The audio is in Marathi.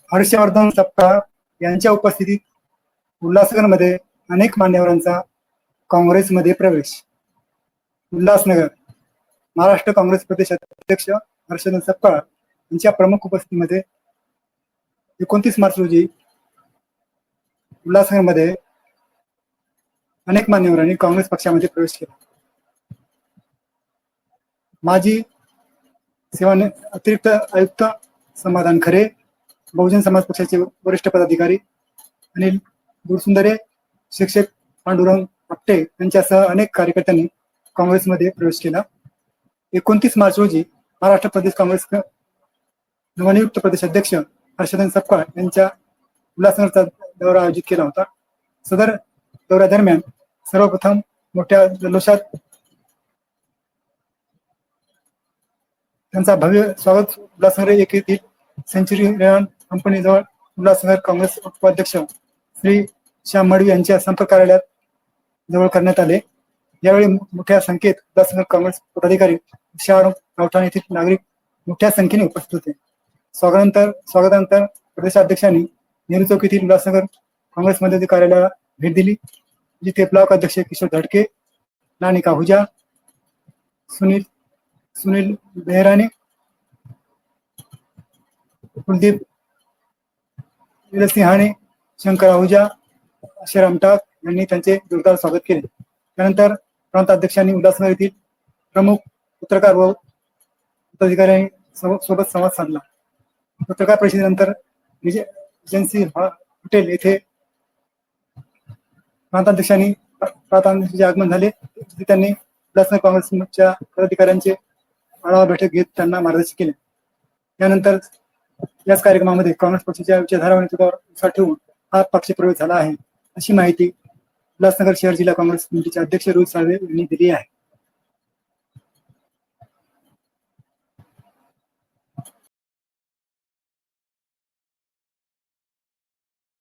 हर्षवर्धन सपकाळ यांच्या उपस्थितीत उल्हासनगरमध्ये अनेक मान्यवरांचा काँग्रेसमध्ये प्रवेश. उल्हासनगर महाराष्ट्र काँग्रेस प्रदेश अध्यक्ष हर्षवर्धन सपकाळ यांच्या प्रमुख उपस्थितीमध्ये 29 मार्च रोजी उल्हासनगरमध्ये अनेक मान्यवरांनी काँग्रेस पक्षामध्ये प्रवेश केला. माजी अतिरिक्त आयुक्त समाधान खरे, बहुजन समाज पक्षाचे वरिष्ठ पदाधिकारी अनिल गुरसुंदरे, शिक्षक पांडुरंग आपटे यांच्यासह अनेक कार्यकर्त्यांनी काँग्रेसमध्ये प्रवेश केला. 29 मार्च रोजी महाराष्ट्र प्रदेश काँग्रेस नवनियुक्त प्रदेश अध्यक्ष हर्षवर्धन सपकाळ यांच्या उल्हासनगरचा दौरा आयोजित केला होता. सदर दौऱ्यादरम्यान सर्वप्रथम मोठ्या जल्लोषात त्यांचा भव्य स्वागत उल्हासनगर येथील सेंचुरी रेयन कंपनी जवळ उल्हासनगर काँग्रेस उपाध्यक्ष श्री श्याम मडवी यांच्या संपर्क कार्यालयात जवळ करण्यात आले. यावेळी मोठ्या संख्येत उल्हासनगर काँग्रेस पदाधिकारी, शहर गावठाण येथील नागरिक मोठ्या संख्येने उपस्थित होते. स्वागतानंतर प्रदेशाध्यक्षांनी नेहरू चौक येथील उल्हासनगर काँग्रेसमध्ये कार्यालयाला भेट दिली, जिथे ब्लॉक अध्यक्ष किशोर धडके, नानिका हुजा, सुनील बेहराने, कुलदीप सिंहाणे, शंकर आहुजा, श्रीराम टाक यांनी त्यांचे जोरदार स्वागत केले. त्यानंतर प्रांत अध्यक्षांनी उल्हासनगर येथील प्रमुख पत्रकार व पदाधिकाऱ्यांनी सोबत संवाद साधला. पत्रकार परिषदेनंतर एजन्सी हॉटेल येथे प्रांताध्यक्षांनी आगमन झाले. त्यांनी उल्हासनगर काँग्रेसच्या पदाधिकाऱ्यांचे आढावा बैठक घेत त्यांना मार्गदर्शन केले. त्यानंतर याच कार्यक्रमामध्ये काँग्रेस पक्षाच्या विचारधारा व नेतृत्वावर विश्वास ठेवून हा पक्ष प्रवेश झाला आहे, अशी माहिती उल्हासनगर शहर जिल्हा काँग्रेस कमिटीचे अध्यक्ष रोहित साळवे यांनी दिली आहे.